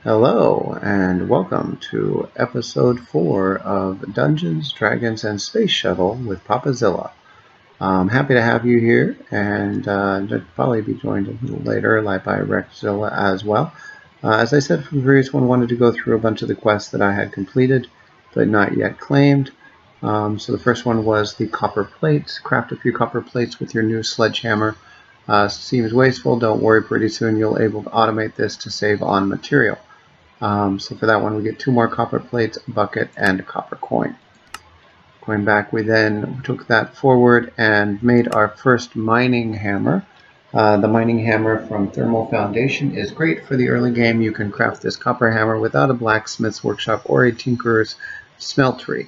Hello and welcome to episode 4 of Dungeons, Dragons, and Space Shuttle with PapaZilla. I'm happy to have you here, and I'll probably be joined a little later by Rexzilla as well. As I said from the previous one, I wanted to go through a bunch of the quests that I had completed but not yet claimed. So the first one was the copper plates. Craft a few copper plates with your new sledgehammer. Seems wasteful, don't worry, pretty soon you'll be able to automate this to save on material. So for that one, we get 2 more copper plates, a bucket, and a copper coin. Going back, we then took that forward and made our first mining hammer. The mining hammer from Thermal Foundation is great for the early game. You can craft this copper hammer without a blacksmith's workshop or a tinkerer's smeltery.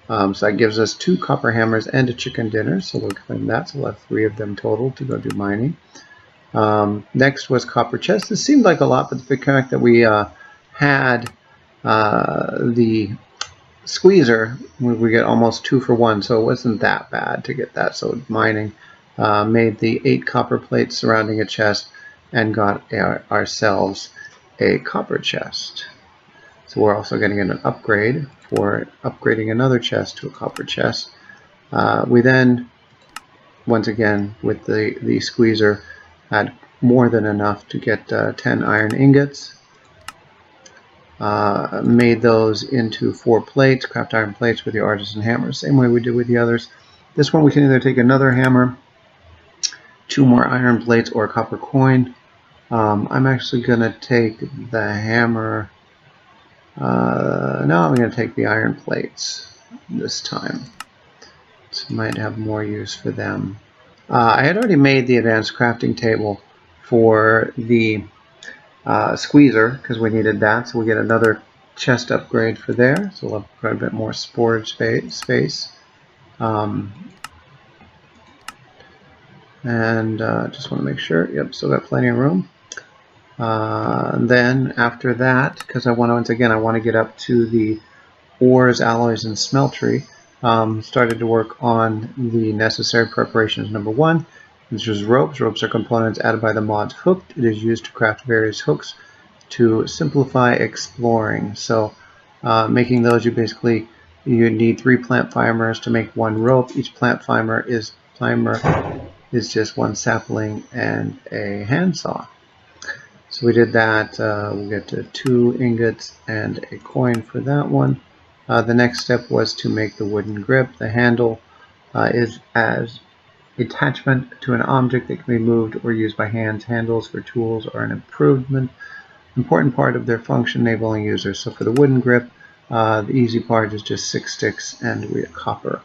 So that gives us 2 copper hammers and a chicken dinner, so we'll claim that. So we'll have 3 of them total to go do mining. Next was copper chest. This seemed like a lot, but the fact that we had the squeezer, we get almost 2 for 1, so it wasn't that bad to get that. So mining made the 8 copper plates surrounding a chest and got ourselves a copper chest. So we're also getting an upgrade for upgrading another chest to a copper chest. We then, once again, with the squeezer, had more than enough to get 10 iron ingots. Made those into 4 plates, craft iron plates with your artisan hammer, same way we did with the others. This one we can either take another hammer, 2 more iron plates, or a copper coin. I'm actually going to take the hammer. No, I'm going to take the iron plates this time. So might have more use for them. I had already made the advanced crafting table for the squeezer because we needed that, so we get another chest upgrade for there, so we'll have quite a bit more storage space. And just want to make sure, yep, still got plenty of room. Then after that, because I want to, once again, I want to get up to the ores, alloys, and smeltery, started to work on the necessary preparations. Number 1, this is ropes. Ropes are components added by the mods Hooked. It is used to craft various hooks to simplify exploring. So making those, you need 3 plant fibers to make 1 rope. Each plant fiber is just 1 sapling and a handsaw. So we did that. We'll get to 2 ingots and a coin for that one. The next step was to make the wooden grip. The handle is as attachment to an object that can be moved or used by hands. Handles for tools are an important part of their function, enabling users. So for the wooden grip, the easy part is just 6 sticks and we have copper.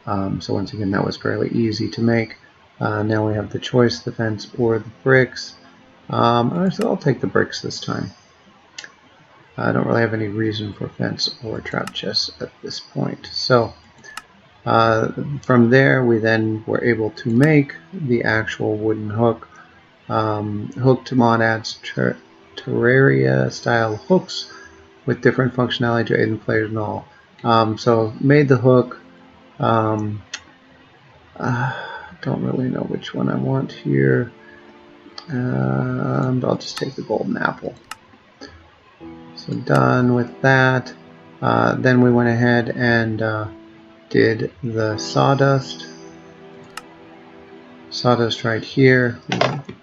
So once again, that was fairly easy to make. Now we have the choice, the fence or the bricks. So I'll take the bricks this time. I don't really have any reason for fence or trap chests at this point. So from there, we then were able to make the actual wooden hook. Hooked mod adds Terraria style hooks with different functionality to aid in players and all. So made the hook. Don't really know which one I want here. I'll just take the golden apple. So done with that. Then we went ahead and did the sawdust. Sawdust right here.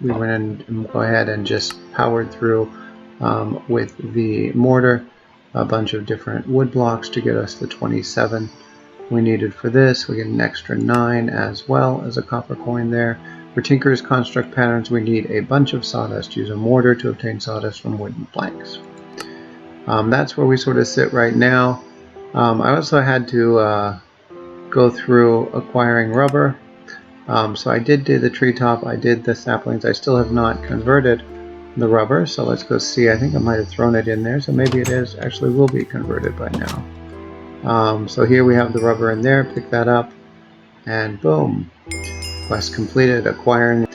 We went in and go ahead and just powered through with the mortar a bunch of different wood blocks to get us the 27 we needed for this. We get an extra 9 as well as a copper coin there. For Tinker's construct patterns, we need a bunch of sawdust. Use a mortar to obtain sawdust from wooden planks. That's where we sort of sit right now. I also had to go through acquiring rubber. So I did do the treetop, I did the saplings. I still have not converted the rubber, so let's go see. I think I might have thrown it in there, so maybe it is actually will be converted by now. So here we have the rubber in there. Pick that up, and boom, quest completed. Acquiring,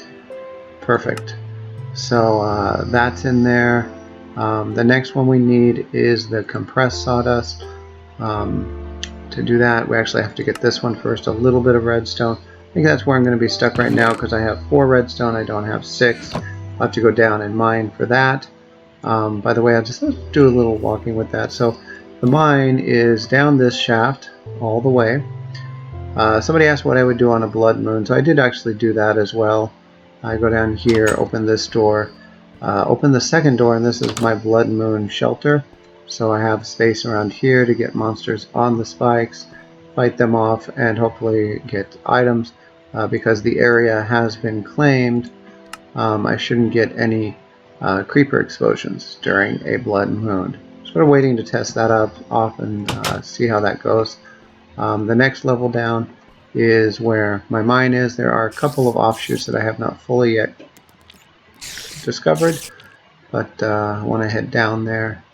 perfect. So that's in there. The next one we need is the compressed sawdust. To do that, we actually have to get this one first, a little bit of redstone. I think that's where I'm going to be stuck right now because I have 4 redstone, I don't have 6. I'll have to go down and mine for that. By the way, I'll just do a little walking with that. So the mine is down this shaft all the way. Somebody asked what I would do on a blood moon, so I did actually do that as well. I go down here, open this door, open the second door, and this is my blood moon shelter. So I have space around here to get monsters on the spikes, fight them off, and hopefully get items. Because the area has been claimed, I shouldn't get any creeper explosions during a blood moon. Sort of waiting to test that off and see how that goes. The next level down is where my mine is. There are a couple of offshoots that I have not fully yet discovered, but I want to head down there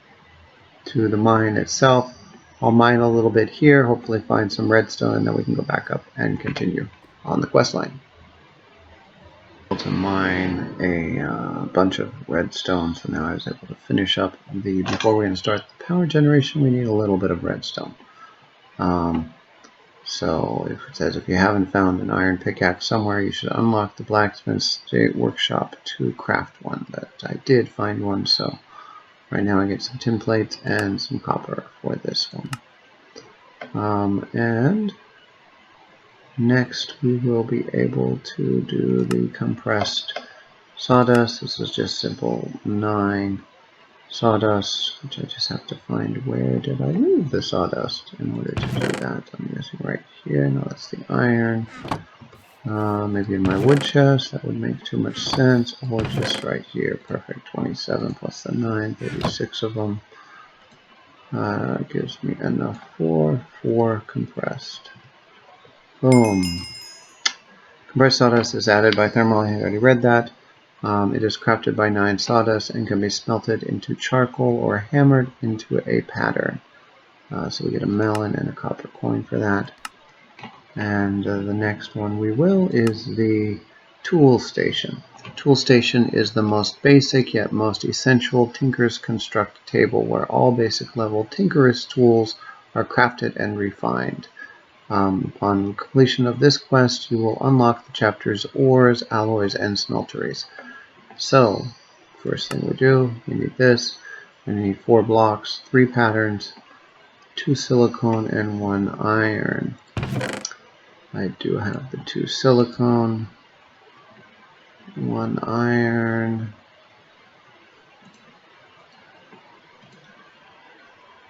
to the mine itself. I'll mine a little bit here, hopefully find some redstone, and then we can go back up and continue on the quest line. To mine a bunch of redstone, so now I was able to finish up before we're going to start the power generation, we need a little bit of redstone. So if it says if you haven't found an iron pickaxe somewhere, you should unlock the Blacksmith's workshop to craft one. But I did find one, so right now I get some tin plates and some copper for this one. And next we will be able to do the compressed sawdust. This is just simple 9 sawdust, which I just have to find. Where did I leave the sawdust in order to do that? I'm guessing right here. No, that's the iron. Maybe in my wood chest. That would make too much sense. Or just right here. Perfect. 27 plus the 9, 36 of them. Gives me enough for 4 compressed. Boom. Compressed sawdust is added by thermal. I already read that. It is crafted by 9 sawdust and can be smelted into charcoal or hammered into a pattern. So we get a melon and a copper coin for that. And the next one we will is the tool station. Tool station is the most basic yet most essential Tinker's Construct table where all basic level Tinker's tools are crafted and refined. Upon completion of this quest, you will unlock the chapters Ores, Alloys, and Smelteries. So, first thing we do, we need this. We need 4 blocks, 3 patterns, 2 silicone, and 1 iron. I do have the 2 silicone, 1 iron.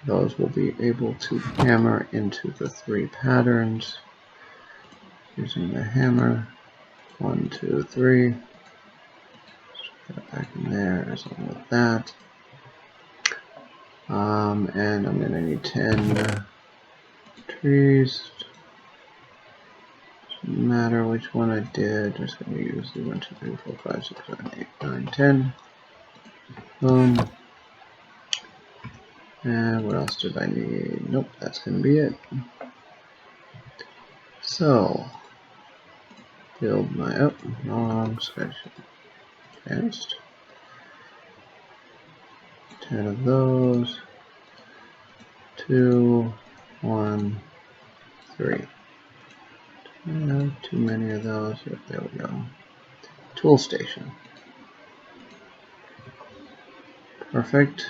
Those will be able to hammer into the 3 patterns using the hammer. 1, 2, 3. Put it back in there as well with that. And I'm going to need 10 trees. Doesn't matter which one I did. I'm just going to use the 1, 2, 3, 4, 5, 6, 7, 8, 9, 10. Boom. And what else did I need? Nope, that's going to be it. So, build my wrong spreadsheet. Fast. 10 of those. 2, 1, 3. Too many of those. Yep, there we go. Tool station. Perfect.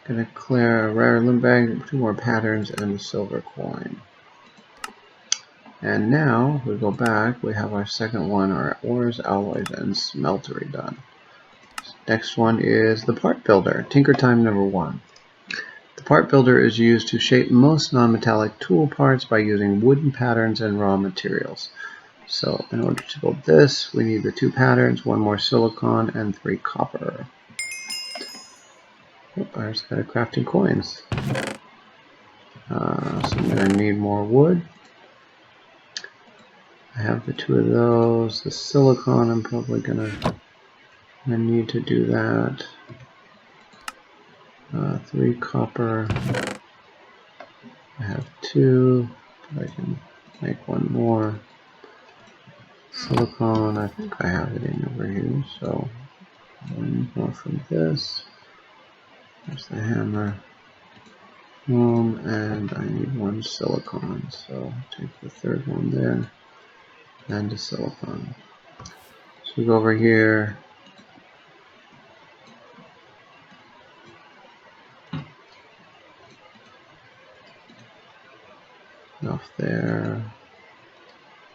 Gonna clear a rare loot bag, 2 more patterns, and a silver coin. And now we go back. We have our second one, our ores, alloys, and smeltery done. Next one is the part builder. Tinker time number 1. The part builder is used to shape most non-metallic tool parts by using wooden patterns and raw materials. So in order to build this, we need the 2 patterns, 1 more silicon, and 3 copper. Oh, I just got crafting coins. So I'm going to need more wood. I have the 2 of those. The silicon, I'm probably going to need to do that. 3 copper. I have 2, but I can make 1 more. Silicon, I think I have it in over here, so 1 more from this. There's the hammer. And I need 1 silicon, so take the 3rd one there, and a silicon. So we go over here, Enough there.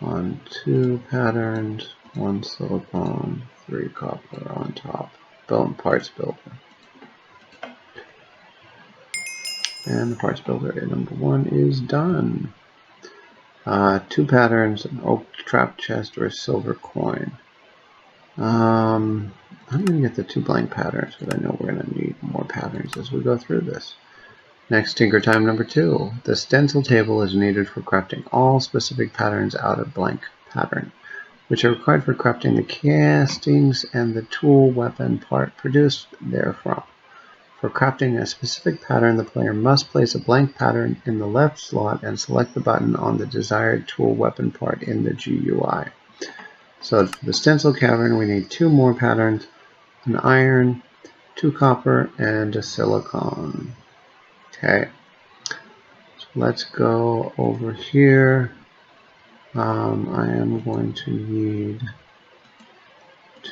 On 2 patterns, 1 silicone, 3 copper on top. Build parts builder. And the parts builder number 1 is done. 2 patterns, an oak trap chest or a silver coin. I'm going to get the 2 blank patterns, but I know we're going to need more patterns as we go through this. Next, Tinker Time number 2. The stencil table is needed for crafting all specific patterns out of blank pattern, which are required for crafting the castings and the tool weapon part produced therefrom. For crafting a specific pattern, the player must place a blank pattern in the left slot and select the button on the desired tool weapon part in the GUI. So for the stencil cavern, we need 2 more patterns, an iron, 2 copper, and a silicone. Okay, so let's go over here. I am going to need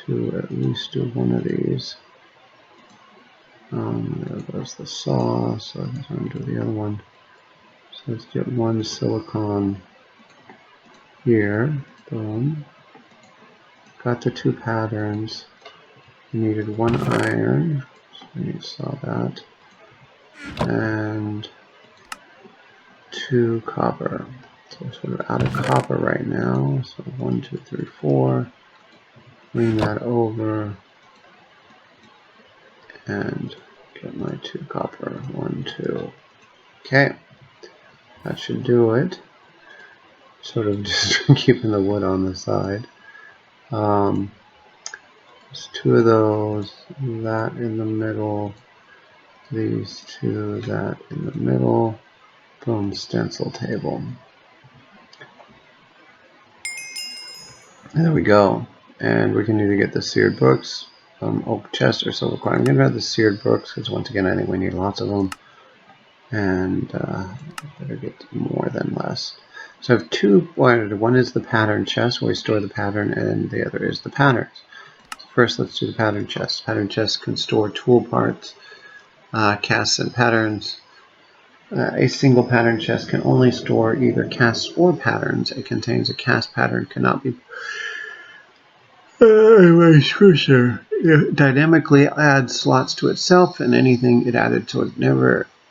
to at least do one of these. There goes the saw, so I'm going to do the other one. So let's get 1 silicone here. Boom. Got the 2 patterns. We needed 1 iron, so we saw that. And 2 copper. So we're sort of out of copper right now. So 1, 2, 3, 4. Bring that over and get my 2 copper. 1, 2. Okay, that should do it. Sort of just keeping the wood on the side. There's 2 of those. That in the middle. These 2. That in the middle. Boom, stencil table. And there we go. And we can either get the seared brooks, oak chest, or silver coin. I'm going to grab the seared brooks because once again I think we need lots of them. And better get more than less. So I have 2. One is the pattern chest where we store the pattern, and the other is the patterns. So first, let's do the pattern chest. Pattern chest can store tool parts, casts, and patterns. A single pattern chest can only store either casts or patterns. It contains a cast pattern, cannot be it dynamically adds slots to itself, and anything it added to it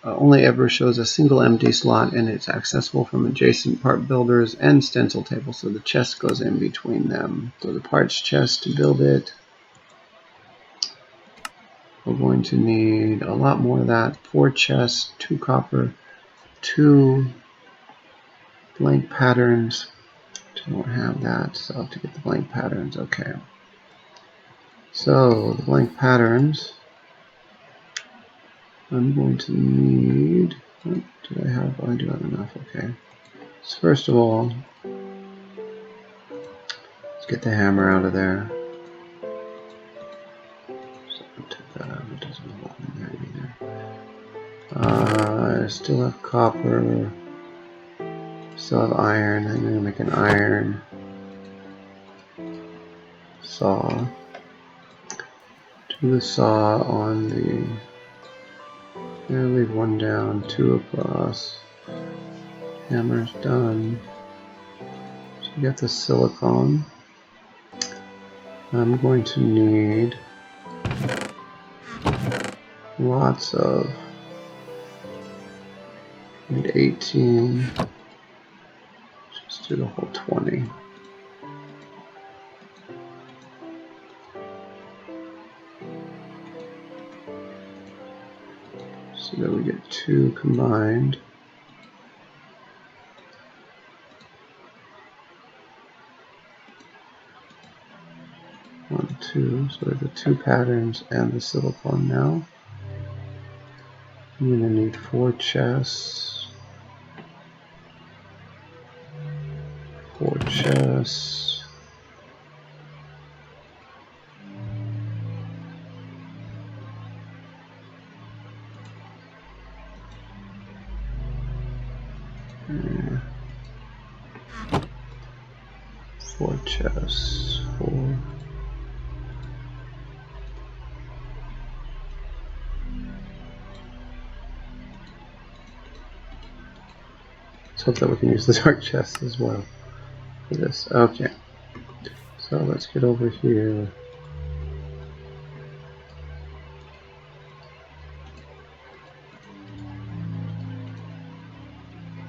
only ever shows a single empty slot, and it's accessible from adjacent part builders and stencil tables, so the chest goes in between them. So the parts chest, to build it, we're going to need a lot more of that. 4 chests, 2 copper, 2 blank patterns. Don't have that, so I'll have to get the blank patterns. Okay. So the blank patterns, I'm going to need. What do I have? Oh, I do have enough. Okay. So first of all, let's get the hammer out of there. So I'll take that out. It doesn't belong in there either. I still have copper. Still have iron. I'm going to make an iron saw. Do the saw on the. Leave 1 down, 2 across. Hammer's done. So we got the silicone. I'm going to need lots of. I need 18. Just do the whole 20. So that we get 2 combined. One, 2. So we have the 2 patterns and the silicone now. I'm going to need 4 chests. 4 chests. Yeah. 4 chests. 4. hope that we can use the dark chest as well for this. Okay, so let's get over here.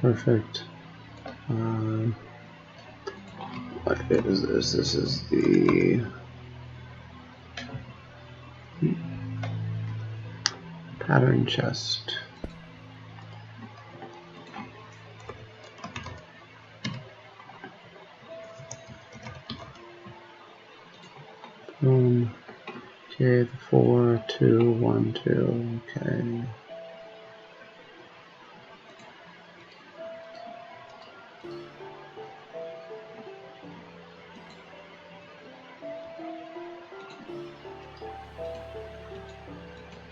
Perfect. What is this? This is the pattern chest. Boom. Okay, the 4, 2, 1, 2. Okay.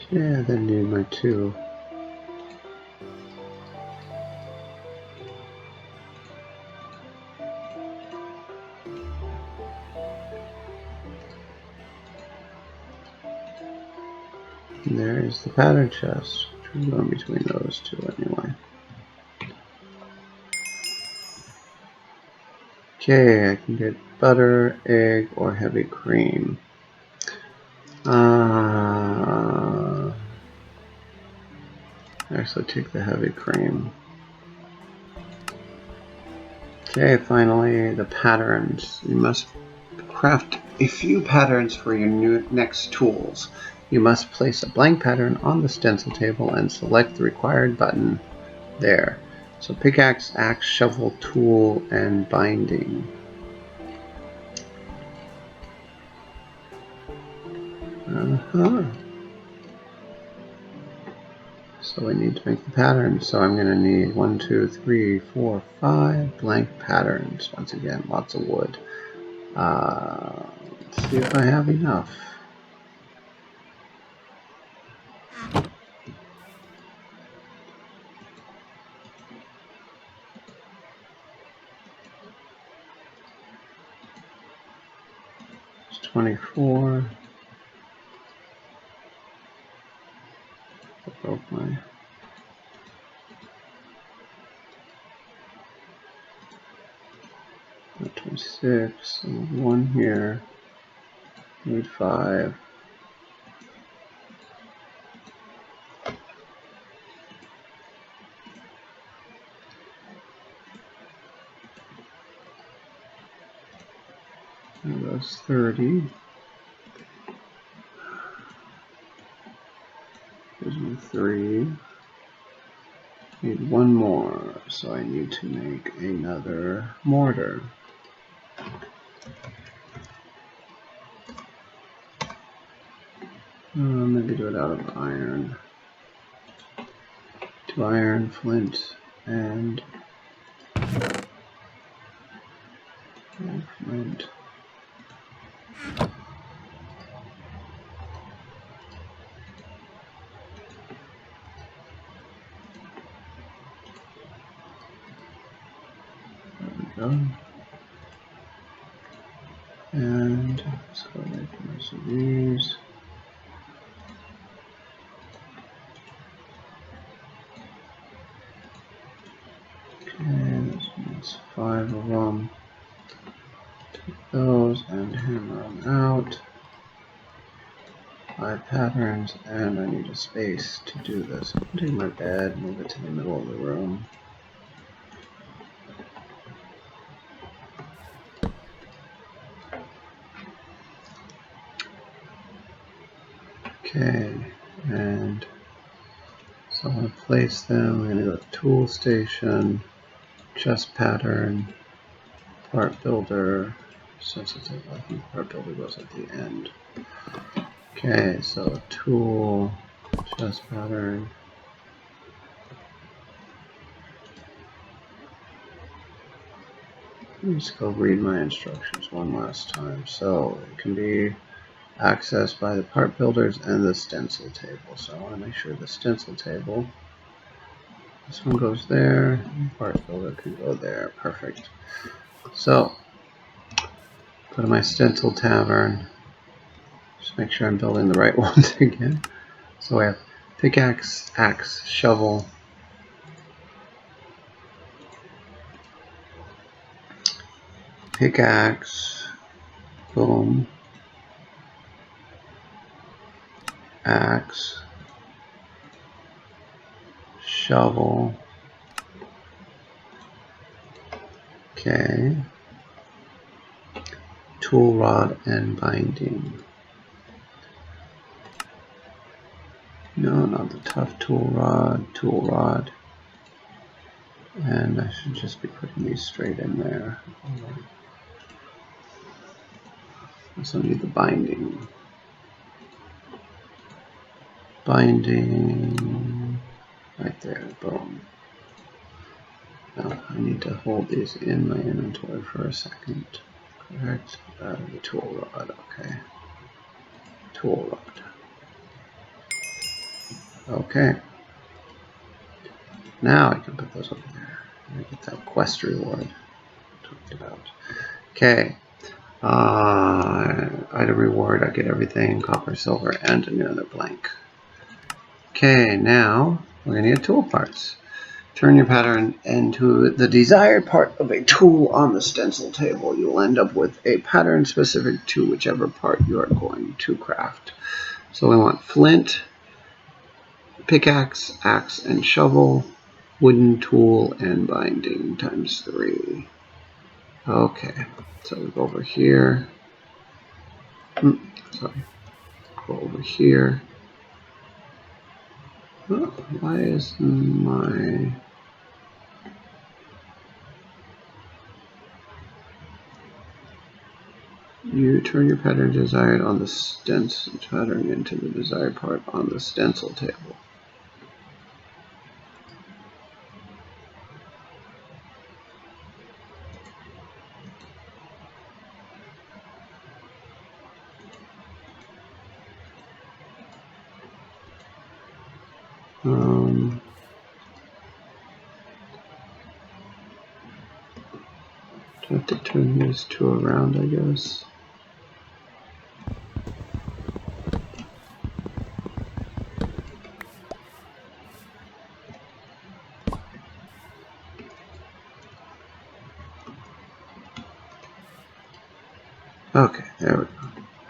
Yeah, then need my 2. And there's the pattern chest, which we're going between those two anyway. Okay, I can get butter, egg, or heavy cream. Actually take the heavy cream. Okay, finally the patterns. You must craft a few patterns for your next tools. You must place a blank pattern on the stencil table and select the required button there. So pickaxe, axe, shovel, tool, and binding. So we need to make the pattern. So I'm going to need 1, 2, 3, 4, 5 blank patterns. Once again, lots of wood. Let's see if I have enough. It's 24. I broke my 26. I need 1 here. I need 5. And that's 30. Here's my 3. Need 1 more, so I need to make another mortar. Maybe do it out of iron. 2 iron, flint, and flint. There we go. And let's go make the rest of these. Okay, that's 5 of them. Take those and hammer them out. 5 patterns, and I need a space to do this. I'm going to take my bed, move it to the middle of the room. Okay, and so I'm going to place them. I'm going to go to tool station, chest pattern, part builder, stencil table. I think part builder goes at the end. Okay, so tool, chest pattern. Let me just go read my instructions one last time. So it can be accessed by the part builders and the stencil table. So I want to make sure the stencil table, this one goes there, part builder can go there. Perfect. So go to my stencil tavern. Just make sure I'm building the right ones again. So I have pickaxe, axe, shovel, pickaxe, boom, axe, shovel, okay, tool rod and binding. No, not the tough tool rod, and I should just be putting these straight in there. I also need the binding. Binding right there, boom. Now I need to hold these in my inventory for a second. Correct. The tool rod, okay. Tool rod. Okay. Now I can put those over there. I get that quest reward talked about. Okay. Item reward, I get everything, copper, silver, and another blank. Okay, now we're going to get tool parts. Turn your pattern into the desired part of a tool on the stencil table. You'll end up with a pattern specific to whichever part you are going to craft. So we want flint, pickaxe, axe, and shovel, wooden tool, and binding times 3. Okay, so we go over here. Sorry, go over here. Oh, why is my... You turn your pattern desired on the stencil pattern into the desired part on the stencil table. Do I have to turn these two around, I guess? Okay, there we go.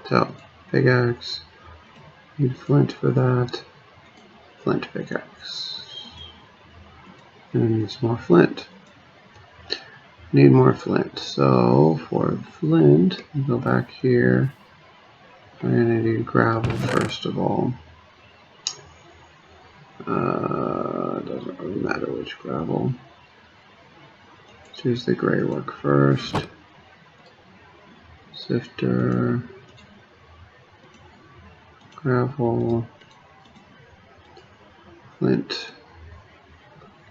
So, pickaxe. Need flint for that. Flint pickaxe. And I need some more flint. Need more flint. So, for flint, we go back here. I'm going to need gravel first of all. Doesn't really matter which gravel. Let's use the gray work first. Sifter. Gravel. Flint.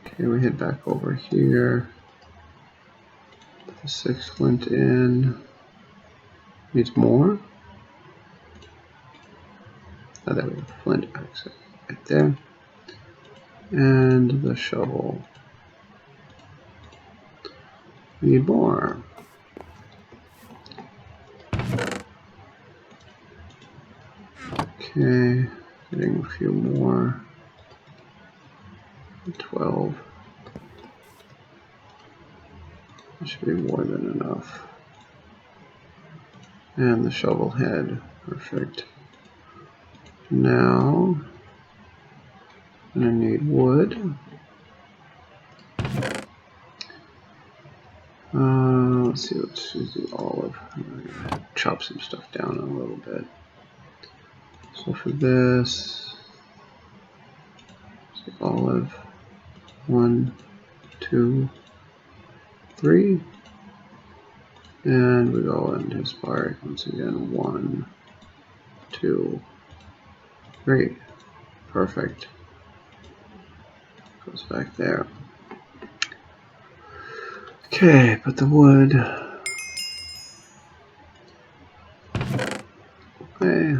Okay, we head back over here. Put the 6 flint in. Needs more. Oh, there we go. Flint axe right there. And the shovel. We need more. Okay, getting a few more. 12. That should be more than enough. And the shovel head. Perfect. Now, I'm going to need wood. Let's see, let's use the olive. I'm going to chop some stuff down a little bit. So for this, the olive, 1, 2, 3. And we go into spark once again, 1, 2, 3. Perfect. Goes back there. Okay, put the wood. Okay.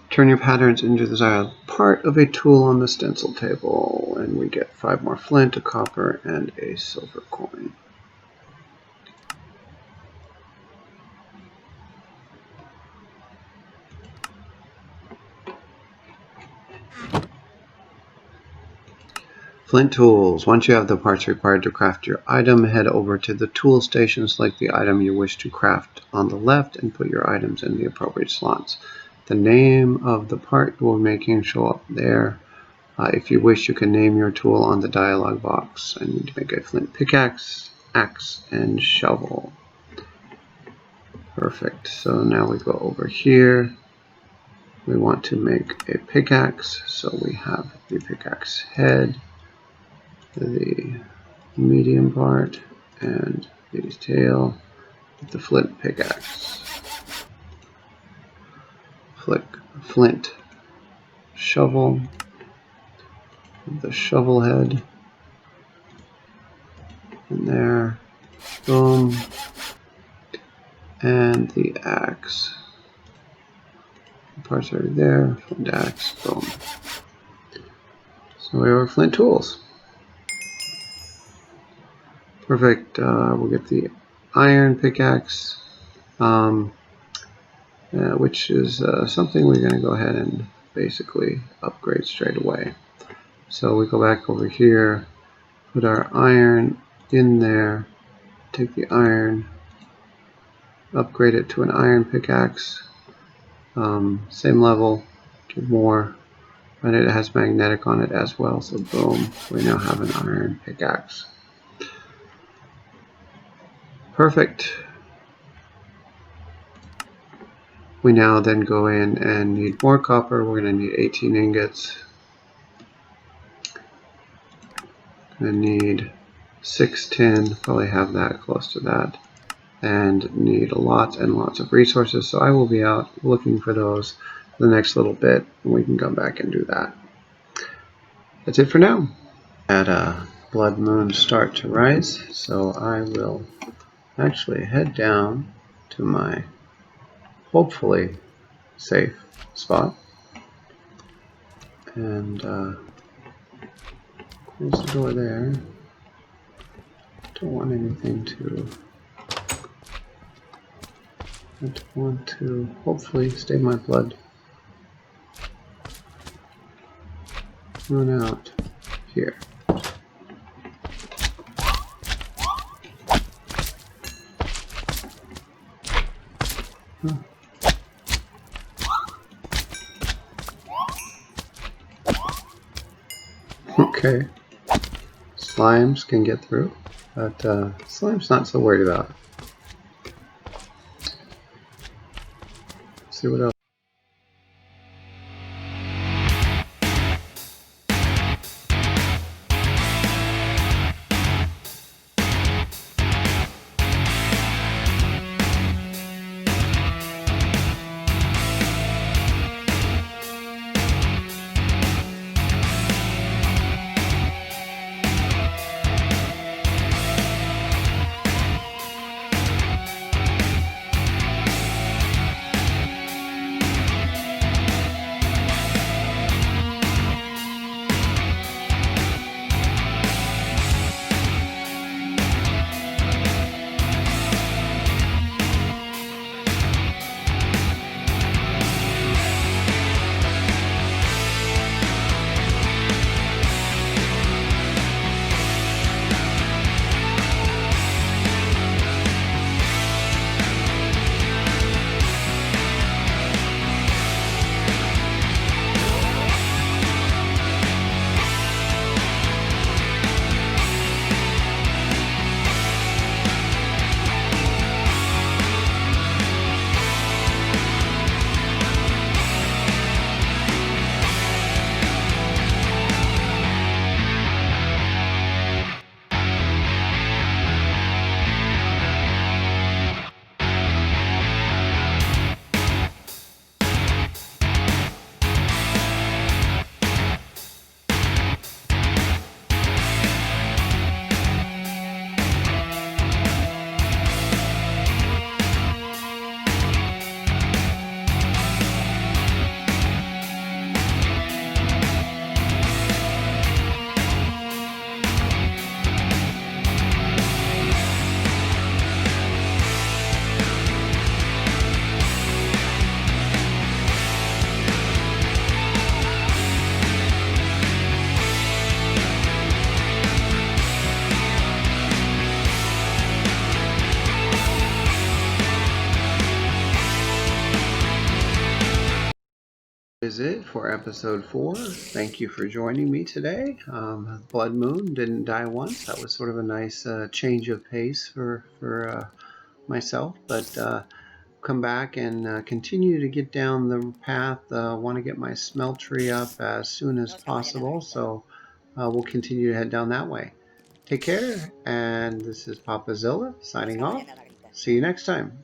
Turn your patterns into the desired part of a tool on the stencil table, and we get 5 more flint, a copper, and a silver coin. Flint tools. Once you have the parts required to craft your item, head over to the tool station, select the item you wish to craft on the left, and put your items in the appropriate slots. The name of the part you are making show up there. If you wish, you can name your tool on the dialog box. I need to make a flint pickaxe, axe, and shovel. Perfect. So now we go over here. We want to make a pickaxe, so we have the pickaxe head, the medium part, and the tail, the flint pickaxe. Flint shovel, the shovel head, and there, boom, and the axe. The parts are there, flint axe, boom. So we have our flint tools. Perfect. We'll get the iron pickaxe, which is something we're going to go ahead and basically upgrade straight away. So we go back over here, put our iron in there, take the iron, upgrade it to an iron pickaxe, same level, get more, and it has magnetic on it as well, so boom, we now have an iron pickaxe. Perfect. We now then go in and need more copper. We're going to need 18 ingots. Going to need 6 tin, probably have that close to that, and need lots and lots of resources. So I will be out looking for those for the next little bit, and we can come back and do that. That's it for now. At a blood moon start to rise, so I will actually head down to my hopefully safe spot and close the door there. Don't want anything to, I don't want to hopefully stay my blood run out here. Huh. Okay, slimes can get through, but slime's not so worried about it. Let's see what else. is it for episode 4. Thank you for joining me today. Blood Moon didn't die once. That was sort of a nice change of pace for myself. But come back and continue to get down the path. Want to get my smeltery up as soon as possible. So we'll continue to head down that way. Take care. And this is PapaZilla signing off. See you next time.